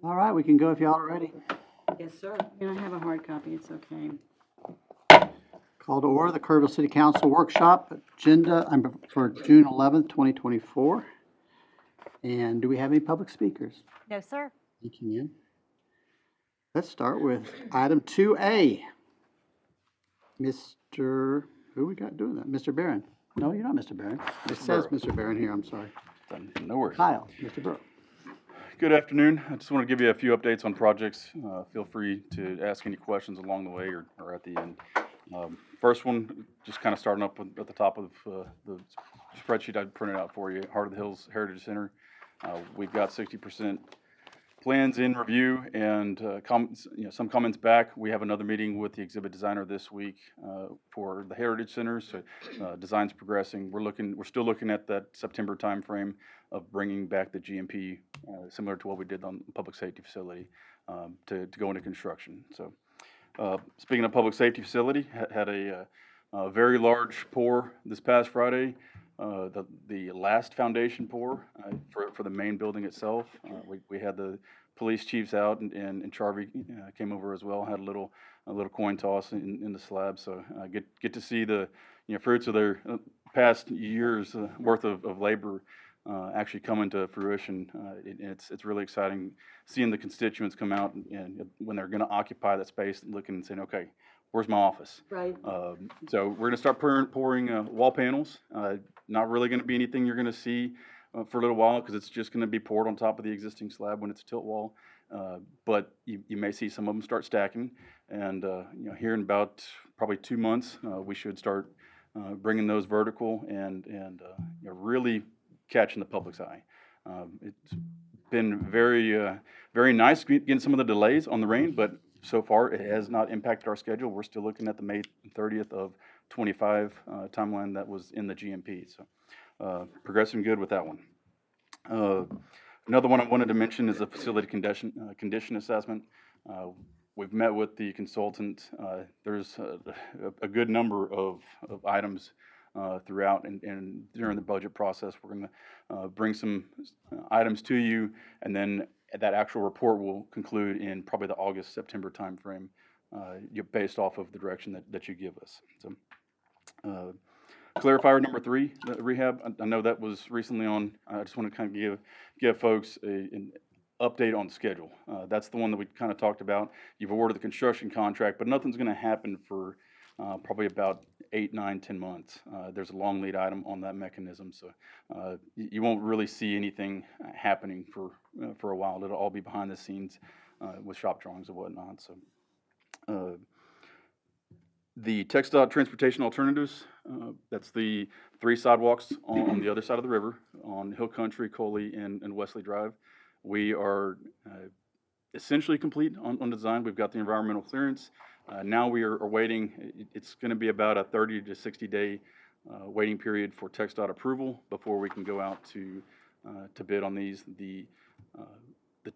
All right, we can go if y'all are ready. Yes, sir. And I have a hard copy, it's okay. Call to order the Kerrville City Council Workshop agenda for June 11th, 2024. And do we have any public speakers? No, sir. Thank you, Ian. Let's start with item 2A. Mr., who we got doing that? Mr. Barron? No, you're not Mr. Barron. It says Burrow. Mr. Barron here, I'm sorry. No worries. Kyle, Mr. Burrow. Good afternoon. I just want to give you a few updates on projects. Feel free to ask any questions along the way or at the end. First one, just kind of starting up at the top of the spreadsheet I printed out for you, Heart of the Hills Heritage Center. We've got 60% plans in review and some comments back. We have another meeting with the exhibit designer this week for the Heritage Center. So design's progressing. We're still looking at that September timeframe of bringing back the GMP, similar to what we did on the public safety facility, to go into construction. So speaking of public safety facility, had a very large pour this past Friday. The last foundation pour for the main building itself. We had the police chiefs out and Charvy came over as well. Had a little coin toss in the slab. So get to see the fruits of their past years worth of labor actually come into fruition. It's really exciting seeing the constituents come out and when they're going to occupy that space, looking and saying, okay, where's my office? Right. So we're going to start pouring wall panels. Not really going to be anything you're going to see for a little while because it's just going to be poured on top of the existing slab when it's a tilt wall. But you may see some of them start stacking. And here in about probably 2 months, we should start bringing those vertical and really catching the public's eye. It's been very nice getting some of the delays on the rain, but so far it has not impacted our schedule. We're still looking at the May 30th of 25 timeline that was in the GMP. So progressing good with that one. Another one I wanted to mention is the facility condition assessment. We've met with the consultant. There's a good number of items throughout and during the budget process. We're going to bring some items to you, and then that actual report will conclude in probably the August-September timeframe, based off of the direction that you give us. So, clarifier number 3, the rehab. I know that was recently on. I just want to kind of give folks an update on schedule. That's the one that we kind of talked about. You've awarded the construction contract, but nothing's going to happen for probably about 8, 9, 10 months. There's a long lead item on that mechanism, so you won't really see anything happening for a while. It'll all be behind the scenes with shop drawings and whatnot. So the TxDOT Transportation Alternatives, that's the 3 sidewalks on the other side of the river on Hill Country, Coley, and Wesley Drive. We are essentially complete on design. We've got the environmental clearance. Now we are waiting. It's going to be about a 30 to 60 day waiting period for TxDOT approval before we can go out to bid on these. The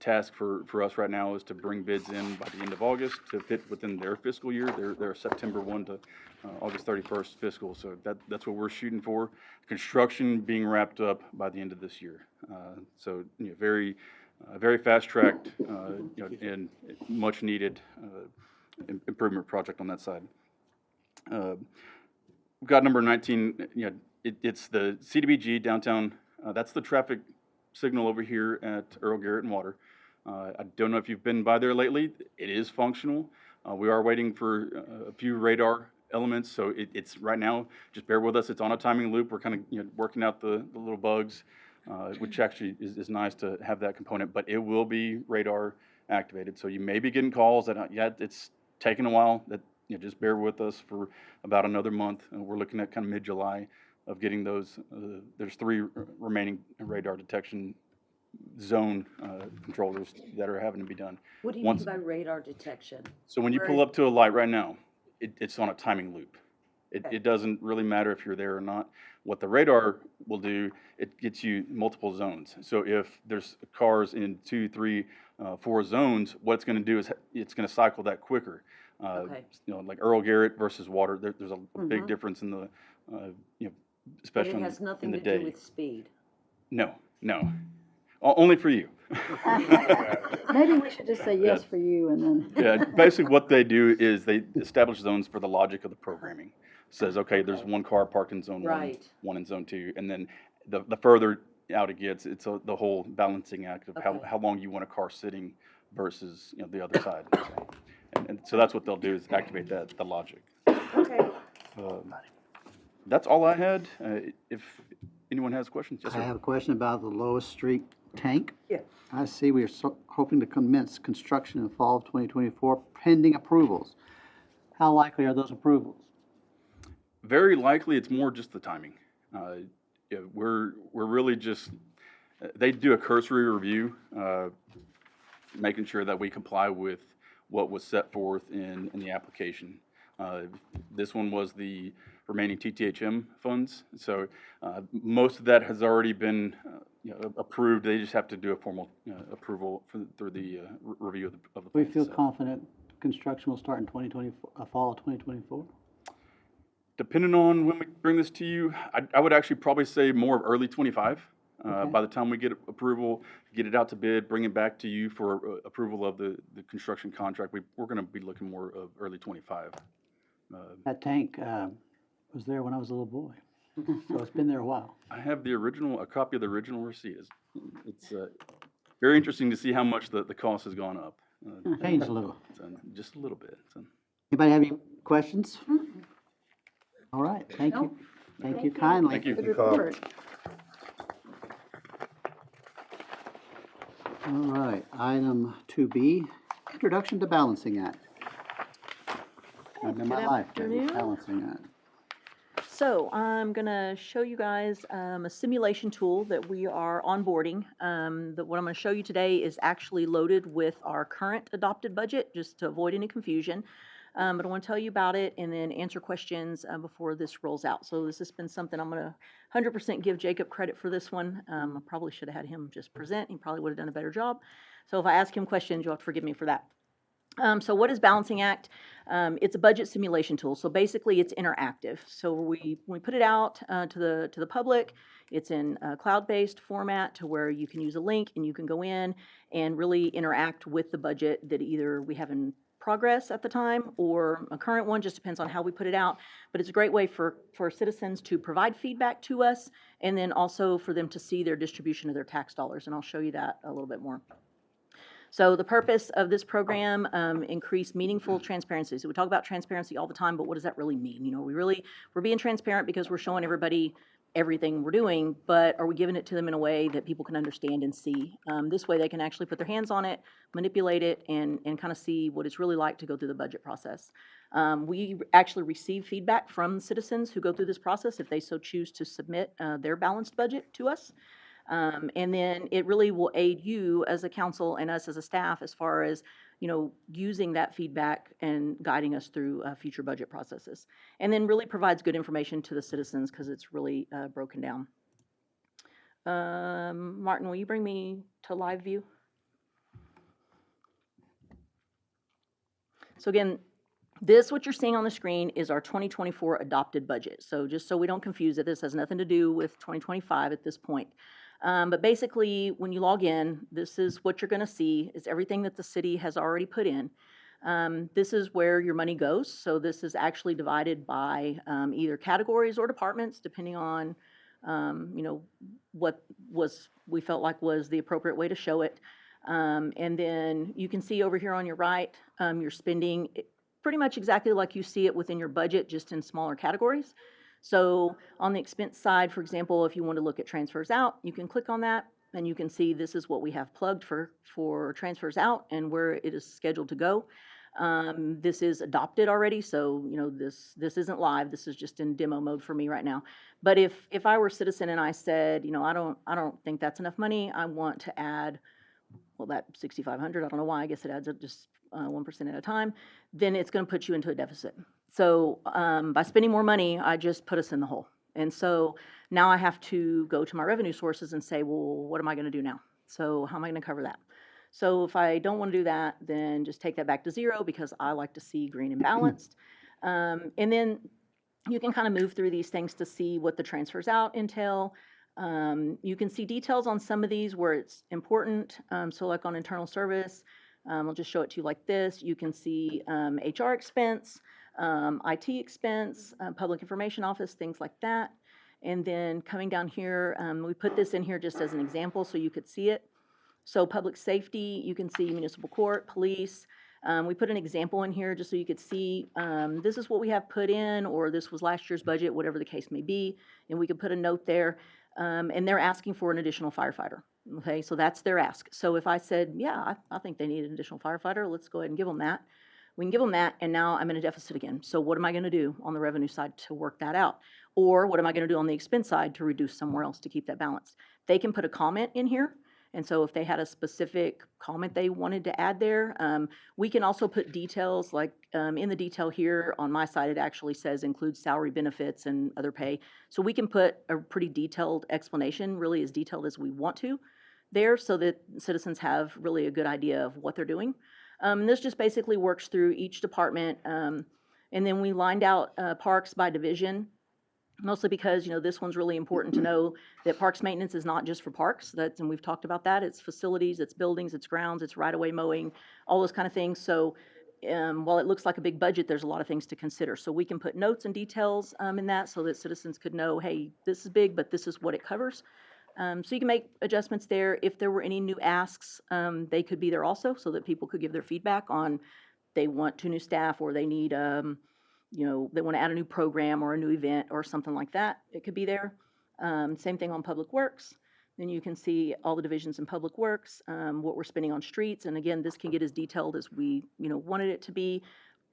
task for us right now is to bring bids in by the end of August to fit within their fiscal year. They're September 1 to August 31st fiscal, so that's what we're shooting for. Construction being wrapped up by the end of this year. So very fast tracked and much needed improvement project on that side. We've got number 19. It's the CDBG downtown. That's the traffic signal over here at Earl Garrett and Water. I don't know if you've been by there lately. It is functional. We are waiting for a few radar elements, so it's right now. Just bear with us. It's on a timing loop. We're kind of working out the little bugs, which actually is nice to have that component. But it will be radar activated, so you may be getting calls that it's taking a while. That just bear with us for about another month. We're looking at kind of mid-July of getting those. There's 3 remaining radar detection zone controllers that are having to be done. What do you mean by radar detection? So when you pull up to a light right now, it's on a timing loop. It doesn't really matter if you're there or not. What the radar will do, it gets you multiple zones. So if there's cars in 2, 3, 4 zones, what it's going to do is it's going to cycle that quicker. Okay. Like Earl Garrett versus Water, there's a big difference in the, But especially it has nothing in the to day. do with speed. No. Only for you. Maybe we should just say yes for you and then. Yeah, basically what they do is they establish zones for the logic of the programming. Says, okay, there's one car parked in zone Right. one in zone two, and then the further out it gets, it's the whole balancing act of Okay. how long you want a car sitting versus, you know, the other side. And so that's what they'll do is activate the logic. Okay. That's all I had. If anyone has questions, yes, I sir. have a question about the Lois Street tank. Yeah. I see we are hoping to commence construction in fall of 2024 pending approvals. How likely are those approvals? Very likely, it's more just the timing. Yeah, we're really just, they do a cursory review, making sure that we comply with what was set forth in the application. This one was the remaining TTHM funds, so most of that has already been approved. They just have to do a formal approval through the review of the We plans. feel So, confident construction will start in 2024, fall of 2024? depending on when we bring this to you, I would actually probably say more of early 25. Okay. By the time we get approval, get it out to bid, bring it back to you for approval of the construction contract, we're going to be looking more of early 25. That tank was there when I was a little boy, so it's been there a while. I have a copy of the original receipt. It's very interesting to see how much the cost has gone up. Changed a little. So just a little bit. So. Anybody have any questions? All right, thank you. Thank you kindly. Thank you. Good report. All right, item 2B, Introduction to Balancing Act. I've been my Good life, afternoon. Balancing Act. So I'm going to show you guys a simulation tool that we are onboarding. What I'm going to show you today is actually loaded with our current adopted budget, just to avoid any confusion. But I want to tell you about it and then answer questions before this rolls out. So this has been something I'm going to 100% give Jacob credit for this one. I probably should have had him just present. He probably would have done a better job. So if I ask him questions, you'll have to forgive me for that. So what is Balancing Act? It's a budget simulation tool. So basically it's interactive. So we put it out to the public. It's in a cloud-based format to where you can use a link and you can go in and really interact with the budget that either we have in progress at the time or a current one, just depends on how we put it out. But it's a great way for citizens to provide feedback to us and then also for them to see their distribution of their tax dollars. And I'll show you that a little bit more. So the purpose of this program, increase meaningful transparency. So we talk about transparency all the time, but what does that really mean? You know, we're being transparent because we're showing everybody everything we're doing, but are we giving it to them in a way that people can understand and see? This way they can actually put their hands on it, manipulate it, and kind of see what it's really like to go through the budget process. We actually receive feedback from citizens who go through this process if they so choose to submit their balanced budget to us. And then it really will aid you as a council and us as a staff as far as, you know, using that feedback and guiding us through future budget processes. And then really provides good information to the citizens because it's really broken down. Martin, will you bring me to live view? So again, what you're seeing on the screen is our 2024 adopted budget. So just so we don't confuse it, this has nothing to do with 2025 at this point. But basically, when you log in, this is what you're going to see is everything that the city has already put in. This is where your money goes. So this is actually divided by either categories or departments, depending on you know, what we felt like was the appropriate way to show it. And then you can see over here on your right, your spending pretty much exactly like you see it within your budget, just in smaller categories. So on the expense side, for example, if you want to look at transfers out, you can click on that and you can see this is what we have plugged for transfers out and where it is scheduled to go. This is adopted already, so you know this isn't live. This is just in demo mode for me right now. But if I were a citizen and I said, you know, I don't think that's enough money. I want to add, well, that 6,500. I don't know why. I guess it adds up just 1% at a time. Then it's going to put you into a deficit. So by spending more money, I just put us in the hole. And so now I have to go to my revenue sources and say, well, what am I going to do now? So how am I going to cover that? So if I don't want to do that, then just take that back to zero because I like to see green and balanced. And then you can kind of move through these things to see what the transfers out entail. You can see details on some of these where it's important. So like on internal service, I'll just show it to you like this. You can see HR expense, IT expense, public information office, things like that. And then coming down here, we put this in here just as an example so you could see it. So public safety, you can see municipal court, police. We put an example in here just so you could see, this is what we have put in, or this was last year's budget, whatever the case may be. And we could put a note there. And they're asking for an additional firefighter. Okay, so that's their ask. So if I said, yeah, I think they need an additional firefighter, let's go ahead and give them that. We can give them that, and now I'm in a deficit again. So what am I going to do on the revenue side to work that out? Or what am I going to do on the expense side to reduce somewhere else to keep that balanced? They can put a comment in here. And so if they had a specific comment they wanted to add there, we can also put details like in the detail here on my side, it actually says includes salary benefits and other pay. So we can put a pretty detailed explanation, really as detailed as we want to there so that citizens have really a good idea of what they're doing. This just basically works through each department. And then we lined out parks by division. Mostly because, this one's really important to know that parks maintenance is not just for parks. And we've talked about that. It's facilities, it's buildings, it's grounds, it's right-of-way mowing, all those kind of things. So while it looks like a big budget, there's a lot of things to consider. So we can put notes and details in that so that citizens could know, hey, this is big, but this is what it covers. So you can make adjustments there. If there were any new asks, they could be there also so that people could give their feedback on they want 2 new staff or they need they want to add a new program or a new event or something like that. It could be there. Same thing on Public Works. Then you can see all the divisions in Public Works, what we're spending on streets. And again, this can get as detailed as we, wanted it to be,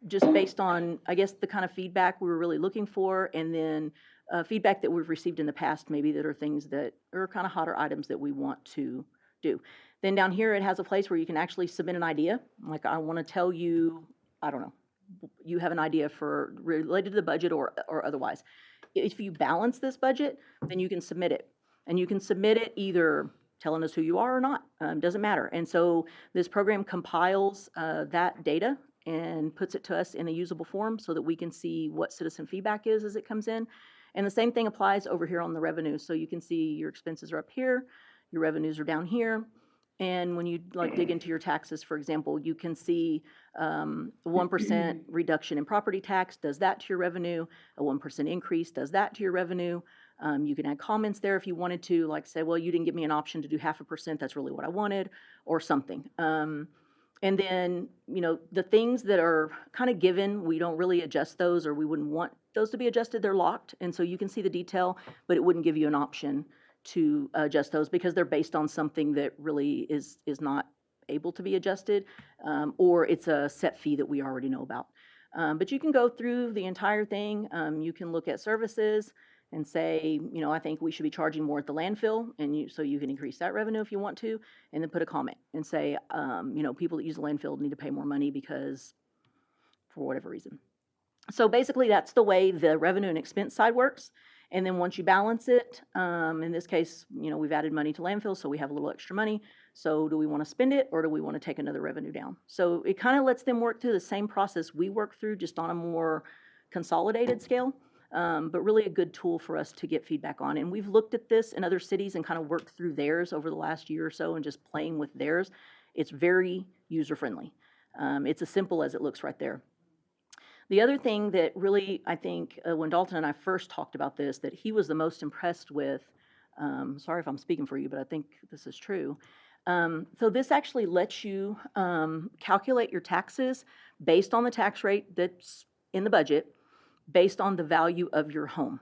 just based on, I guess, the kind of feedback we were really looking for. And then feedback that we've received in the past, maybe that are things that are kind of hotter items that we want to do. Then down here, it has a place where you can actually submit an idea. Like I want to tell you, I don't know, you have an idea for related to the budget or otherwise. If you balance this budget, then you can submit it. And you can submit it either telling us who you are or not, doesn't matter. And so this program compiles that data and puts it to us in a usable form so that we can see what citizen feedback is as it comes in. And the same thing applies over here on the revenue. So you can see your expenses are up here, your revenues are down here. And when you dig into your taxes, for example, you can see a 1% reduction in property tax does that to your revenue. A 1% increase does that to your revenue. You can add comments there if you wanted to, like say, well, you didn't give me an option to do 0.5%. That's really what I wanted, or something. And then, the things that are kind of given, we don't really adjust those, or we wouldn't want those to be adjusted. They're locked. And so you can see the detail, but it wouldn't give you an option to adjust those because they're based on something that really is not able to be adjusted, or it's a set fee that we already know about. But you can go through the entire thing. You can look at services and say, I think we should be charging more at the landfill, and so you can increase that revenue if you want to, and then put a comment and say, people that use the landfill need to pay more money because for whatever reason. So basically that's the way the revenue and expense side works. And then once you balance it, in this case, we've added money to landfill, so we have a little extra money. So do we want to spend it or do we want to take another revenue down? So it kind of lets them work through the same process we work through, just on a more consolidated scale, but really a good tool for us to get feedback on. And we've looked at this in other cities and kind of worked through theirs over the last year or so and just playing with theirs. It's very user-friendly. It's as simple as it looks right there. The other thing that really, I think, when Dalton and I first talked about this, that he was the most impressed with, sorry if I'm speaking for you, but I think this is true. So this actually lets you calculate your taxes based on the tax rate that's in the budget, based on the value of your home.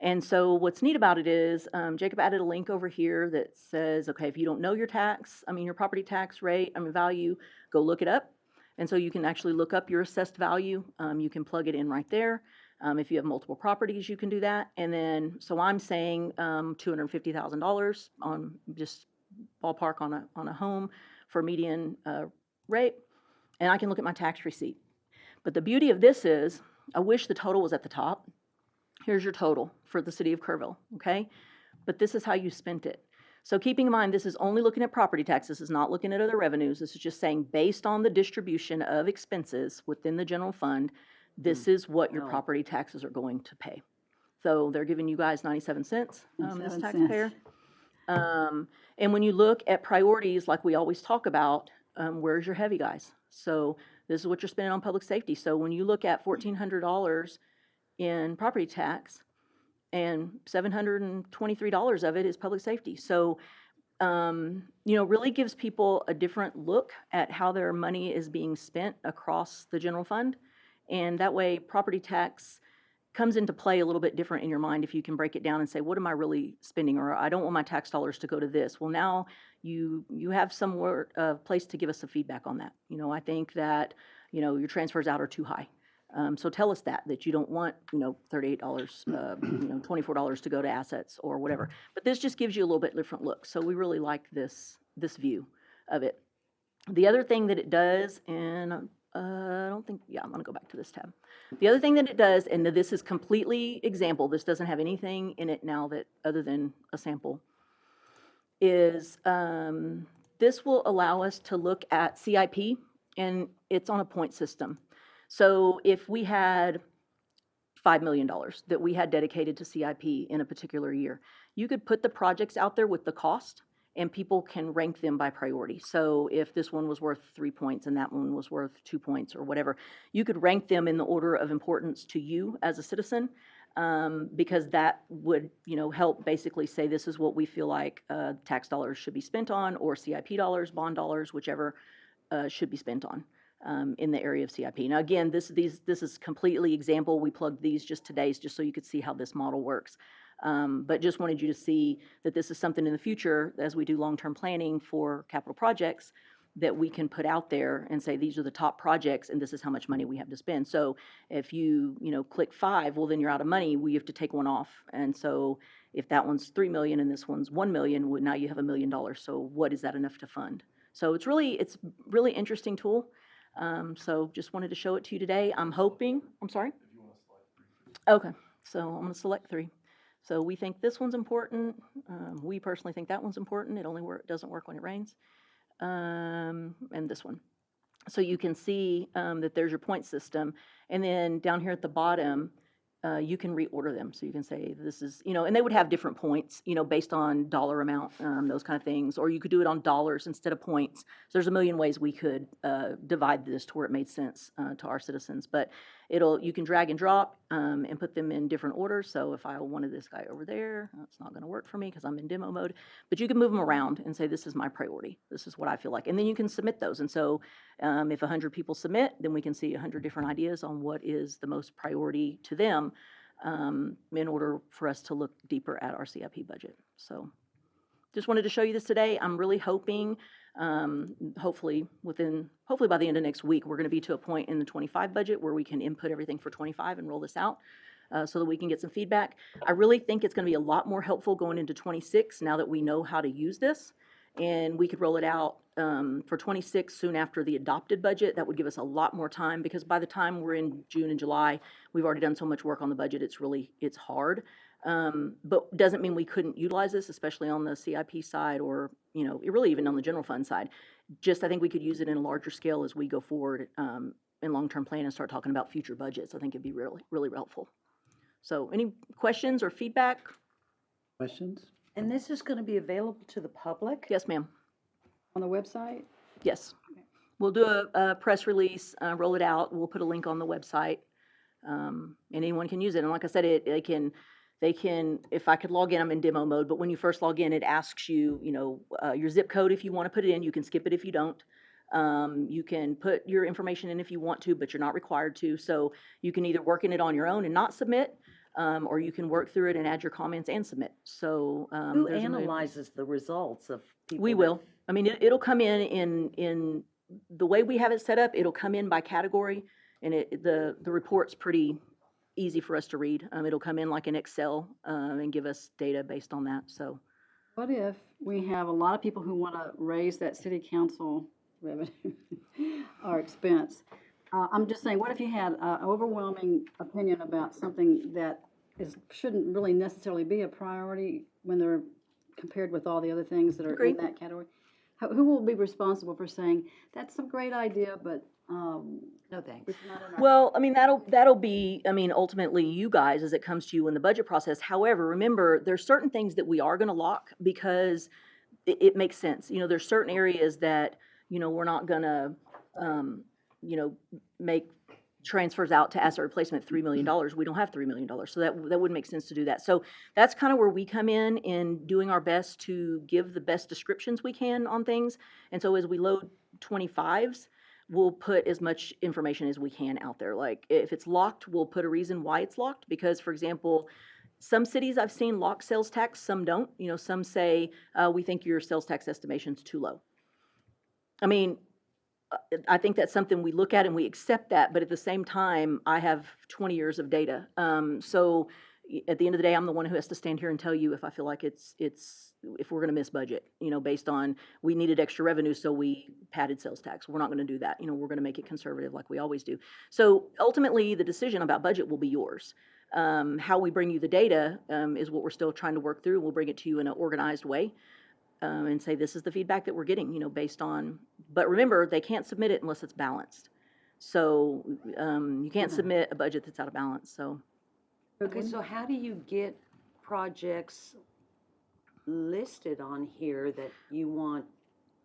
And so what's neat about it is, Jacob added a link over here that says, okay, if you don't know your your property tax rate, value, go look it up. And so you can actually look up your assessed value. You can plug it in right there. If you have multiple properties, you can do that. And then, so I'm saying $250,000 on just ballpark on a home for median rate. And I can look at my tax receipt. But the beauty of this is, I wish the total was at the top. Here's your total for the city of Kerrville, okay? But this is how you spent it. So keeping in mind, this is only looking at property taxes. This is not looking at other revenues. This is just saying based on the distribution of expenses within the general fund, this is what your property taxes are going to pay. So they're giving you guys 97 cents, this 97 taxpayer. cents. And when you look at priorities, like we always talk about, where's your heavy guys? So this is what you're spending on public safety. So when you look at $1,400 in property tax, and $723 of it is public safety. So, really gives people a different look at how their money is being spent across the general fund. And that way, property tax comes into play a little bit different in your mind if you can break it down and say, what am I really spending? Or I don't want my tax dollars to go to this. Well, now you have somewhere, place to give us some feedback on that. I think that, your transfers out are too high. So tell us that you don't want, $38, $24 to go to assets or whatever. But this just gives you a little bit different look. So we really like this view of it. The other thing that it does, and I don't think, I'm gonna go back to this tab. The other thing that it does, and this is completely example, this doesn't have anything in it now that, other than a sample, is this will allow us to look at CIP, and it's on a point system. So if we had $5 million that we had dedicated to CIP in a particular year, you could put the projects out there with the cost, and people can rank them by priority. So if this one was worth 3 points and that one was worth 2 points or whatever, you could rank them in the order of importance to you as a citizen, because that would, help basically say this is what we feel like tax dollars should be spent on, or CIP dollars, bond dollars, whichever should be spent on. In the area of CIP. Now, again, this is completely example. We plugged these just today just so you could see how this model works. But just wanted you to see that this is something in the future, as we do long-term planning for capital projects, that we can put out there and say, these are the top projects and this is how much money we have to spend. So if you, click 5, well, then you're out of money. We have to take one off. And so if that one's 3 million and this one's 1 million, well, now you have $1 million. So what is that enough to fund? So it's really interesting tool. So just wanted to show it to you today. I'm hoping, I'm sorry? Okay, so I'm going to select 3. So we think this one's important. We personally think that one's important. It only doesn't work when it rains. And this one. So you can see that there's your point system. And then down here at the bottom, you can reorder them. So you can say this is, and they would have different points, based on dollar amount, those kind of things. Or you could do it on dollars instead of points. So there's a million ways we could divide this to where it made sense to our citizens. But you can drag and drop and put them in different orders. So if I wanted this guy over there, that's not going to work for me because I'm in demo mode. But you can move them around and say, this is my priority. This is what I feel like. And then you can submit those. And so if 100 people submit, then we can see 100 different ideas on what is the most priority to them in order for us to look deeper at our CIP budget. So just wanted to show you this today. I'm really hoping, hopefully by the end of next week, we're going to be to a point in the 25 budget where we can input everything for 25 and roll this out so that we can get some feedback. I really think it's going to be a lot more helpful going into 26 now that we know how to use this. And we could roll it out for 26 soon after the adopted budget. That would give us a lot more time, because by the time we're in June and July, we've already done so much work on the budget. It's hard. But doesn't mean we couldn't utilize this, especially on the CIP side, or, really even on the general fund side. Just, I think we could use it in a larger scale as we go forward in long-term plan and start talking about future budgets. I think it'd be really, really helpful. So any questions or feedback? Questions? And this is going to be available to the public Yes, ma'am. on the website? Yes. We'll do a press release, roll it out. We'll put a link on the website. And anyone can use it. And like I said, they can, if I could log in, I'm in demo mode, but when you first log in, it asks you, your zip code if you want to put it in. You can skip it if you don't. You can put your information in if you want to, but you're not required to. So you can either work in it on your own and not submit, or you can work through it and add your comments and submit. So Who analyzes the results of people? We will. I mean, it'll come in the way we have it set up. It'll come in by category, and the report's pretty easy for us to read. It'll come in like an Excel and give us data based on that. So, What if we have a lot of people who want to raise that city council revenue or expense? I'm just saying, what if you had an overwhelming opinion about something that shouldn't really necessarily be a priority when they're compared with all the other things that are Agreed. in that category? Who will be responsible for saying, that's a great idea, but No, thanks. It's not in our- Well, I mean, that'll be, I mean, ultimately you guys as it comes to you in the budget process. However, remember, there's certain things that we are gonna lock because it makes sense. You know, there's certain areas that, you know, we're not gonna, you know, make transfers out to asset replacement $3 million. We don't have $3 million. So that wouldn't make sense to do that. So that's kind of where we come in doing our best to give the best descriptions we can on things. And so as we load 25s, we'll put as much information as we can out there. Like if it's locked, we'll put a reason why it's locked. Because for example, some cities I've seen lock sales tax, some don't. You know, some say, we think your sales tax estimation's too low. I mean, I think that's something we look at and we accept that, but at the same time, I have 20 years of data. So at the end of the day, I'm the one who has to stand here and tell you if I feel like if we're gonna miss budget, you know, based on, we needed extra revenue, so we padded sales tax. We're not gonna do that. You know, we're gonna make it conservative like we always do. So ultimately, the decision about budget will be yours. How we bring you the data, is what we're still trying to work through. We'll bring it to you in an organized way. And say, this is the feedback that we're getting, you know, based on, but remember, they can't submit it unless it's balanced. So, you can't submit a budget that's out of balance, so. Okay, so how do you get projects listed on here that you want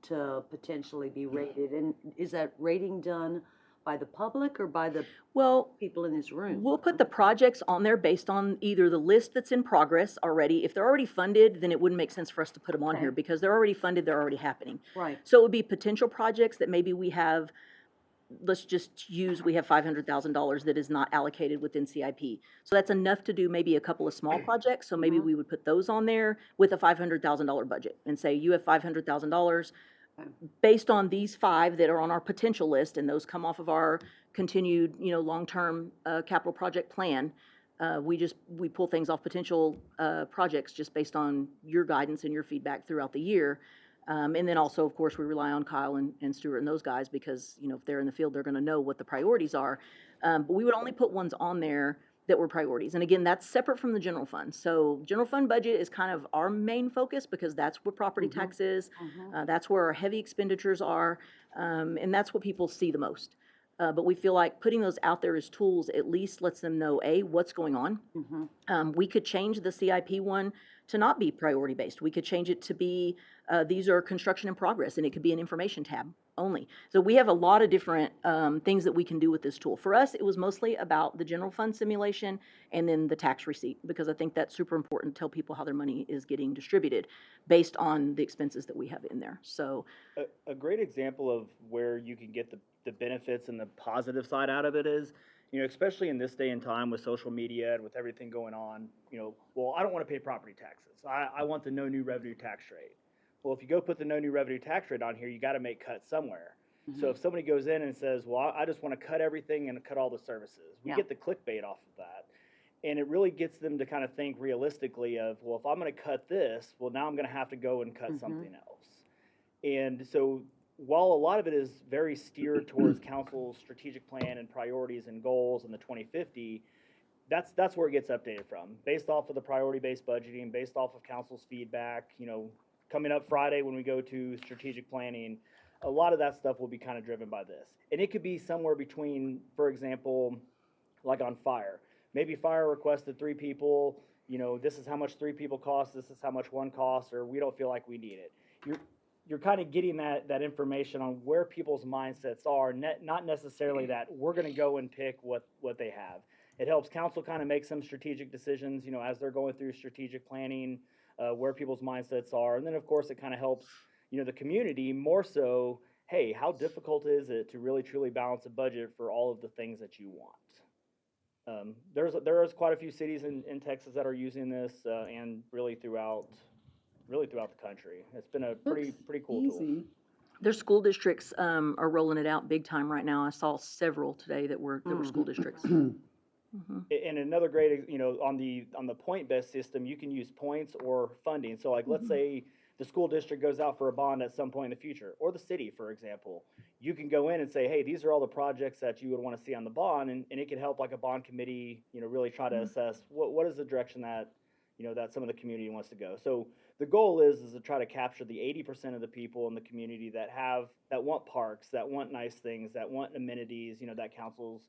to potentially be rated? And is that rating done by the public or by the Well, people in this room? we'll put the projects on there based on either the list that's in progress already. If they're already funded, then it wouldn't make sense for us to put them on here Okay. because they're already funded, they're already happening. Right, So it would be potential projects that maybe we have, let's just use, we have $500,000 that is not allocated within CIP. So that's enough to do maybe a couple of small projects, so maybe we would put those on there with a $500,000 budget and say, you have $500,000. Based on these 5 that are on our potential list, and those come off of our continued, you know, long-term, capital project plan, we pull things off potential, projects just based on your guidance and your feedback throughout the year. And then also, of course, we rely on Kyle and Stuart and those guys because, you know, if they're in the field, they're gonna know what the priorities are. But we would only put ones on there that were priorities. And again, that's separate from the general fund. So general fund budget is kind of our main focus because that's where property tax is. That's where our heavy expenditures are. And that's what people see the most. But we feel like putting those out there as tools at least lets them know, A, what's going on. We could change the CIP one to not be priority based. We could change it to be, these are construction in progress, and it could be an information tab only. So we have a lot of different things that we can do with this tool. For us, it was mostly about the general fund simulation and then the tax receipt, because I think that's super important to tell people how their money is getting distributed based on the expenses that we have in there. So A great example of where you can get the benefits and the positive side out of it is, you know, especially in this day and time with social media and with everything going on, you know, well, I don't want to pay property taxes. I want the no new revenue tax rate. Well, if you go put the no new revenue tax rate on here, you got to make cuts somewhere. So if somebody goes in and says, well, I just want to cut everything and cut all the services, we Yeah. get the clickbait off of that. And it really gets them to kind of think realistically of, well, if I'm going to cut this, well, now I'm going to have to go and cut something else. And so while a lot of it is very steered towards council's strategic plan and priorities and goals and the 2050, that's where it gets updated from, based off of the priority-based budgeting, based off of council's feedback. You know, coming up Friday when we go to strategic planning, a lot of that stuff will be kind of driven by this. And it could be somewhere between, for example, like on fire. Maybe fire requested 3 people, you know, this is how much 3 people cost, this is how much one costs, or we don't feel like we need it. You're kind of getting that information on where people's mindsets are, not necessarily that we're going to go and pick what they have. It helps council kind of make some strategic decisions, you know, as they're going through strategic planning, where people's mindsets are. And then, of course, it kind of helps, you know, the community more so, hey, how difficult is it to really, truly balance a budget for all of the things that you want? There's quite a few cities in Texas that are using this, and really throughout the country. It's been a pretty cool tool. Easy. their school districts are rolling it out big time right now. I saw several today that were school districts. And another great, you know, on the point-based system, you can use points or funding. So like, let's say the school district goes out for a bond at some point in the future, or the city, for example. You can go in and say, hey, these are all the projects that you would want to see on the bond, and it can help like a bond committee, you know, really try to assess what is the direction that, that some of the community wants to go. So the goal is to try to capture the 80% of the people in the community that want parks, that want nice things, that want amenities, that council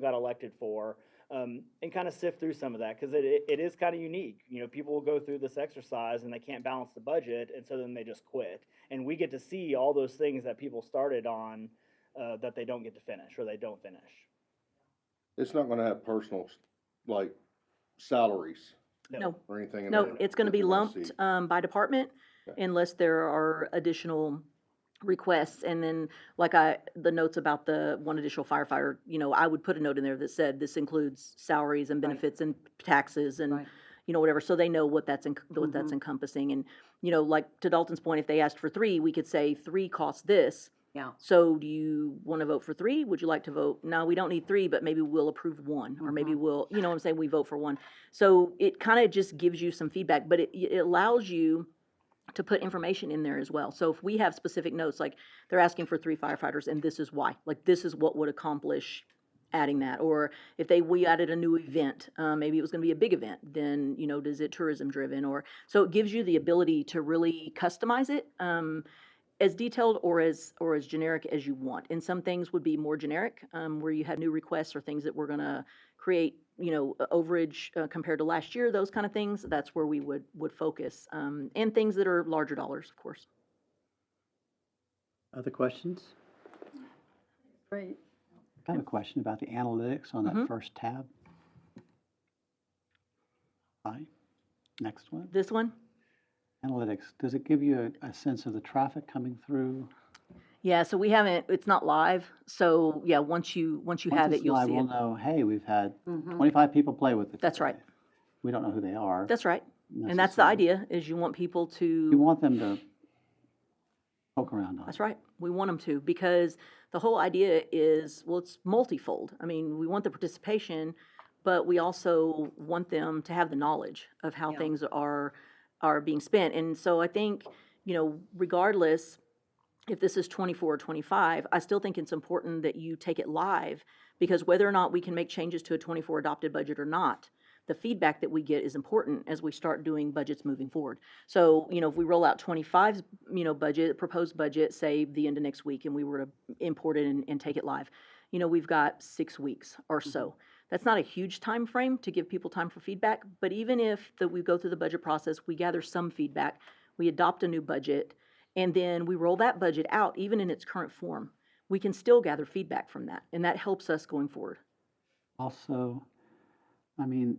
got elected for, and kind of sift through some of that, because it is kind of unique. People will go through this exercise and they can't balance the budget, and so then they just quit. And we get to see all those things that people started on that they don't get to finish, or they don't finish. It's not gonna have personal, like, salaries No, or anything in no, there it's gonna that be we're lumped, see. by department Okay. unless there are additional requests. And then, like the notes about the one additional firefighter, I would put a note in there that said this includes salaries and Right. benefits and taxes and, Right. whatever, so they know what that's encompassing. And, like to Dalton's point, if they asked for 3, we could say 3 costs this. Yeah. So do you want to vote for 3? Would you like to vote, no, we don't need 3, but maybe we'll approve 1, or maybe we'll, what I'm saying, we vote for 1. So it kind of just gives you some feedback, but it allows you to put information in there as well. So if we have specific notes, like they're asking for 3 firefighters and this is why, like this is what would accomplish adding that. Or if we added a new event, maybe it was going to be a big event, then, does it tourism driven? Or, so it gives you the ability to really customize it, as detailed or as generic as you want. And some things would be more generic, where you had new requests or things that we're going to create, overage compared to last year, those kind of things. That's where we would focus, and things that are larger dollars, of course. Other questions? Great. I have a question about the analytics on that first tab. Fine. Next one. This one? Analytics, does it give you a sense of the traffic coming through? Yeah, so it's not live. So yeah, once you have it, you'll see We'll it. know, hey, we've had Mm-hmm. 25 people play with it. That's right. today. We don't know who they are. That's right. And that's the necessarily. idea, is you want people You to, want them to poke around on it. that's right. We want them to, because the whole idea is, well, it's multifold. I mean, we want the participation, but we also want them to have the knowledge of how Yeah. things are being spent. And so I think, regardless if this is 24 or 25, I still think it's important that you take it live, because whether or not we can make changes to a 24 adopted budget or not, the feedback that we get is important as we start doing budgets moving forward. So, if we roll out 25's, proposed budget, say the end of next week, and we were to import it and take it live, we've got 6 weeks or so. That's not a huge time frame to give people time for feedback, but even if we go through the budget process, we gather some feedback, we adopt a new budget, and then we roll that budget out, even in its current form, we can still gather feedback from that, and that helps us going forward. Also, I mean,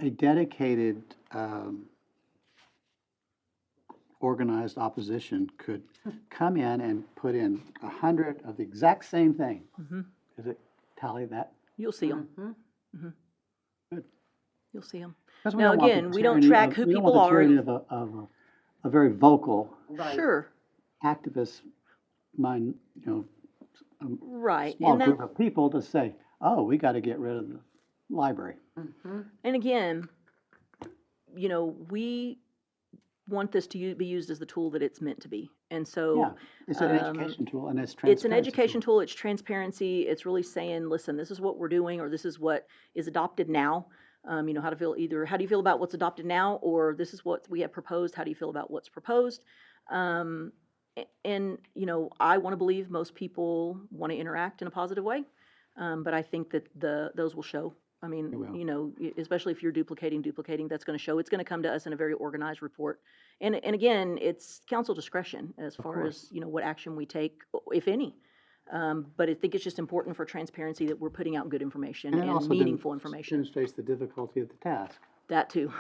a dedicated, organized opposition could come in and put in 100 of the exact same thing. Mhm. Does it tally that? You'll see them. Mm-hmm. Good. You'll see them. 'Cause Now, don't want the again, we don't tyranny track of- who we don't want people the are. tyranny of a very vocal Right. Sure, activist mind, right. small And that, group of people to say, oh, we got to get rid of the library. Mm-hmm. and again, we want this to be used as the tool that it's meant to be. And so. Yeah, it's an um, education tool and it's transparency. It's an education tool, it's transparency, it's really saying, listen, this is what we're doing, or this is what is adopted now. How to feel, either how do you feel about what's adopted now, or this is what we have proposed, how do you feel about what's proposed? And, I want to believe most people want to interact in a positive way, but I think that those will show. I mean, They will. especially if you're duplicating, that's going to show. It's going to come to us in a very organized report. And again, it's council discretion as far as, what action we take, if any. But I think it's just important for transparency that we're putting out good information And it and also meaningful information. demonstrates the difficulty of the task. That too.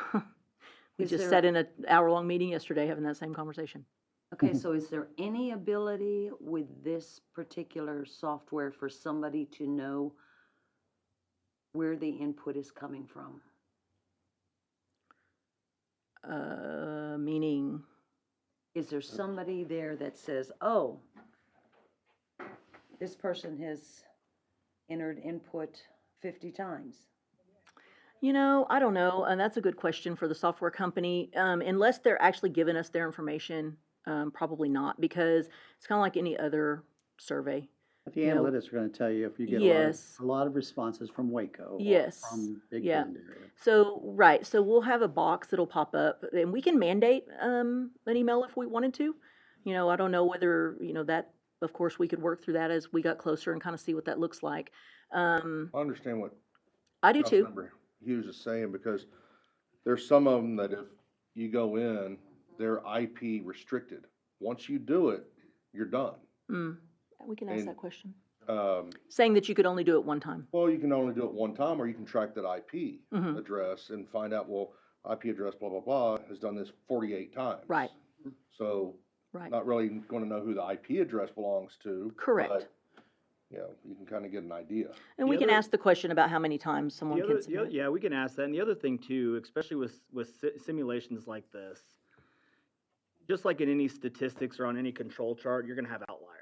We Is just there- sat in an hour-long meeting yesterday having that same conversation. Okay, so is there any ability with this particular software for somebody to know where the input is coming from? Meaning, Is there somebody there that says, oh, this person has entered input 50 times? I don't know, and that's a good question for the software company. Unless they're actually giving us their information, probably not, because it's kind of like any other survey. But the you know, analytics are gonna tell you if you get Yes. a lot of responses from Waco. Or Yes. from Big Yeah. Bend area. So, right, so we'll have a box that'll pop up, and we can mandate, an email if we wanted to. You know, I don't know whether, that, of course, we could work through that as we got closer and kind of see what that looks like. I understand what I do too. Councilmember Hughes is saying, because there's some of them that if you go in, they're IP restricted. Once you do it, you're done. We can ask And- that question. Um, Saying that you could only do it one time. well, you can only do it one time, or you can track that IP Mhm. address and find out, well, IP address blah, blah, blah, has done this 48 times. Right. So, Right. not really gonna know who the IP address belongs to. Correct. But, you know, you can kinda get an idea. And we The can other- ask the question about how many times someone can submit. Yeah, we can ask that. And the other thing too, especially with simulations like this, just like in any statistics or on any control chart, you're gonna have outliers.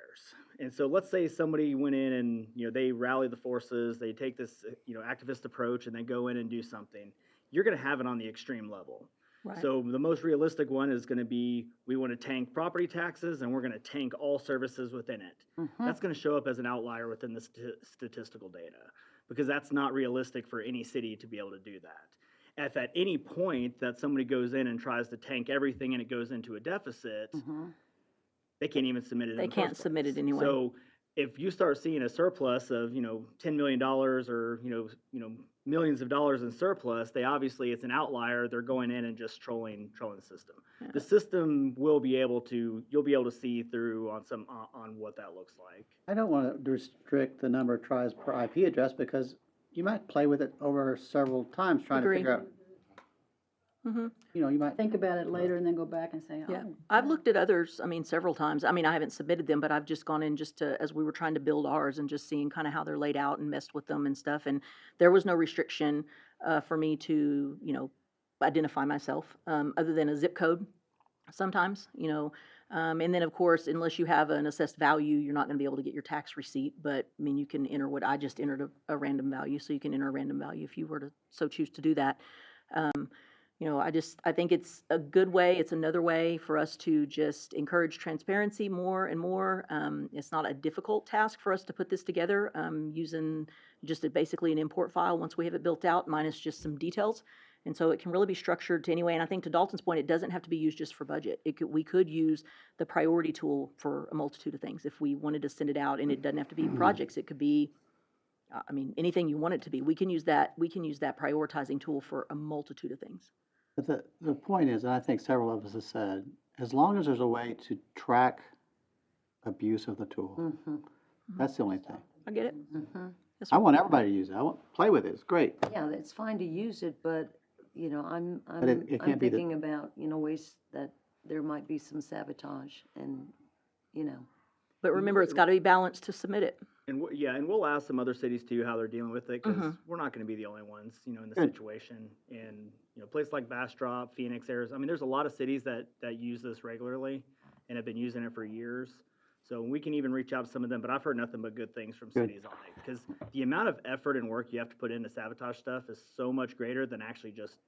And so let's say somebody went in and, they rally the forces, they take this, activist approach and they go in and do something. You're gonna have it on the extreme level. Right. So the most realistic one is gonna be, we wanna tank property taxes and we're gonna tank all services within it. That's gonna show up as an outlier within the statistical data, because that's not realistic for any city to be able to do that. If at any point that somebody goes in and tries to tank everything and it goes into a deficit, they can't even submit it in They the can't first submit it place. anyway. So if you start seeing a surplus of, $10 million or, millions of dollars in surplus, it's an outlier. They're going in and just trolling the system. Yeah. The system you'll be able to see through on what that looks like. I don't wanna restrict the number of tries per IP address because you might play with it over several times trying to Agree. figure out, Mhm. you might. Think about it later and then go back and say, Yeah, oh. I've looked at others, several times. I haven't submitted them, but I've just gone in just as we were trying to build ours and just seeing kind of how they're laid out and messed with them and stuff. And there was no restriction, for me to, identify myself, other than a zip code sometimes, and then of course, unless you have an assessed value, you're not gonna be able to get your tax receipt. But, you can enter what I just entered a random value, so you can enter a random value if you were to so choose to do that. I think it's a good way, it's another way for us to just encourage transparency more and more. It's not a difficult task for us to put this together, using just basically an import file once we have it built out, minus just some details. And so it can really be structured to any way. And I think to Dalton's point, it doesn't have to be used just for budget. We could use the priority tool for a multitude of things if we wanted to send it out, and it doesn't have to be projects. It could be, anything you want it to be. We can use that prioritizing tool for a multitude of things. But the point is, and I think several of us have said, as long as there's a way to track abuse of the tool, that's the only thing. I get it. Yes, I sir. want everybody to use it. I want, play with it. It's great. Yeah, it's fine to use it, but, I'm it can't be the- thinking about, ways that there might be some sabotage and, But remember, it's got to be balanced to submit it. And and we'll ask some other cities too how they're dealing with it, because we're not going to be the only ones, in the Good. situation. And places like Bastrop, Phoenix, Arizona. There's a lot of cities that use this regularly and have been using it for years. So we can even reach out to some of them. But I've heard nothing but good things from Good. cities on it, because the amount of effort and work you have to put into sabotage stuff is so much greater than actually just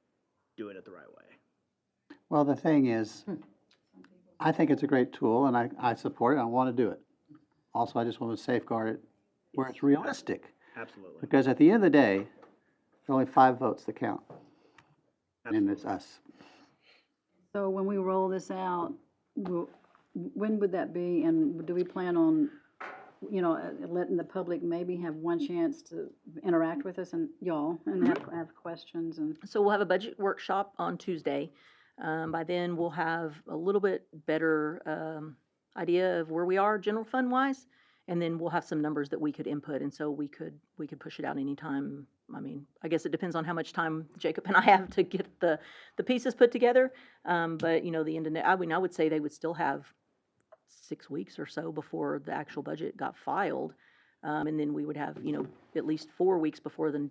doing it the right way. Well, the thing is, I think it's a great tool and I support it. I want to do it. Also, I just want to safeguard it where it's realistic. Absolutely. Because at the end of the day, there are only 5 votes that count. And it's us. So when we roll this out, when would that be? And do we plan on, letting the public maybe have one chance to interact with us and y'all and have questions and? So we'll have a budget workshop on Tuesday. By then, we'll have a little bit better idea of where we are general fund wise, and then we'll have some numbers that we could input, and so we could push it out anytime. I guess it depends on how much time Jacob and I have to get the pieces put together. But the end of I would say they would still have 6 weeks or so before the actual budget got filed, and then we would have at least 4 weeks before the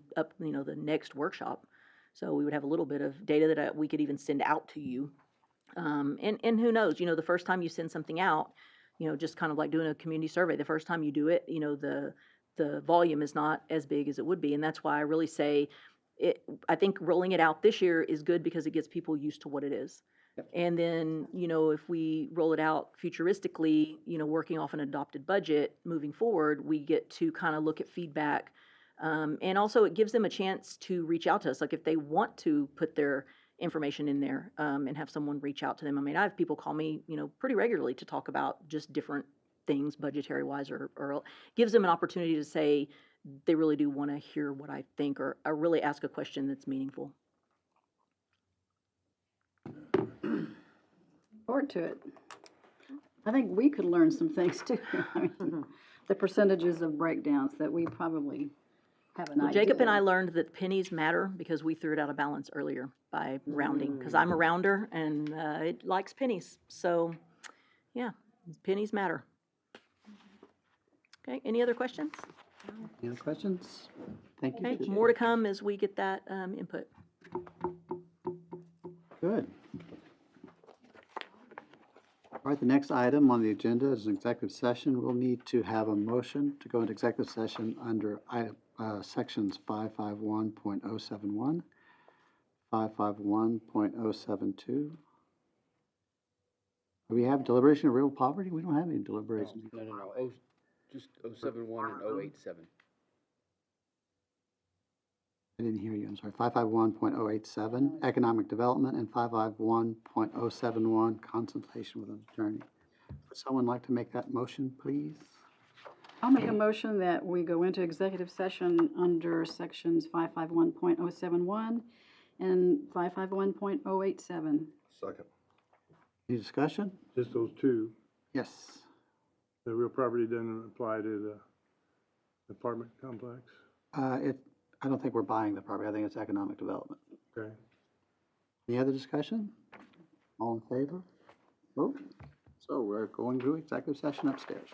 next workshop. So we would have a little bit of data that we could even send out to you. And who knows, the first time you send something out, just kind of like doing a community survey, the first time you do it, the volume is not as big as it would be. And that's why I really say I think rolling it out this year is good because it gets people used to what it is. And then, if we roll it out futuristically, working off an adopted budget moving forward, we get to kind of look at feedback. And also it gives them a chance to reach out to us, like if they want to put their information in there, and have someone reach out to them. I mean, I have people call me, pretty regularly to talk about just different things budgetary wise, or gives them an opportunity to say they really do want to hear what I think, or really ask a question that's meaningful. Forward to it. I think we could learn some things too. I mean, the percentages of breakdowns that we probably have an Well, idea. Jacob and I learned that pennies matter because we threw it out of balance earlier by rounding, because I'm a rounder and it likes pennies. So, yeah, pennies matter. Okay, any other questions? Any other questions? Thank you. Okay, Judy. more to come as we get that input. Good. All right, the next item on the agenda is an executive session. We'll need to have a motion to go into executive session under sections 551.071, 551.072. Do we have deliberation of real poverty? We don't have any deliberation. No, just 071 and 087. I didn't hear you, I'm sorry. 551.087, economic development, and 551.071, consultation with an attorney. Would someone like to make that motion, please? I'll make a motion that we go into executive session under sections 551.071 and 551.087. Second. Any discussion? Just those two. Yes. The real property doesn't apply to the apartment complex. I don't think we're buying the property. I think it's economic development. Okay. Any other discussion? All in favor? Vote. So we're going to executive session upstairs.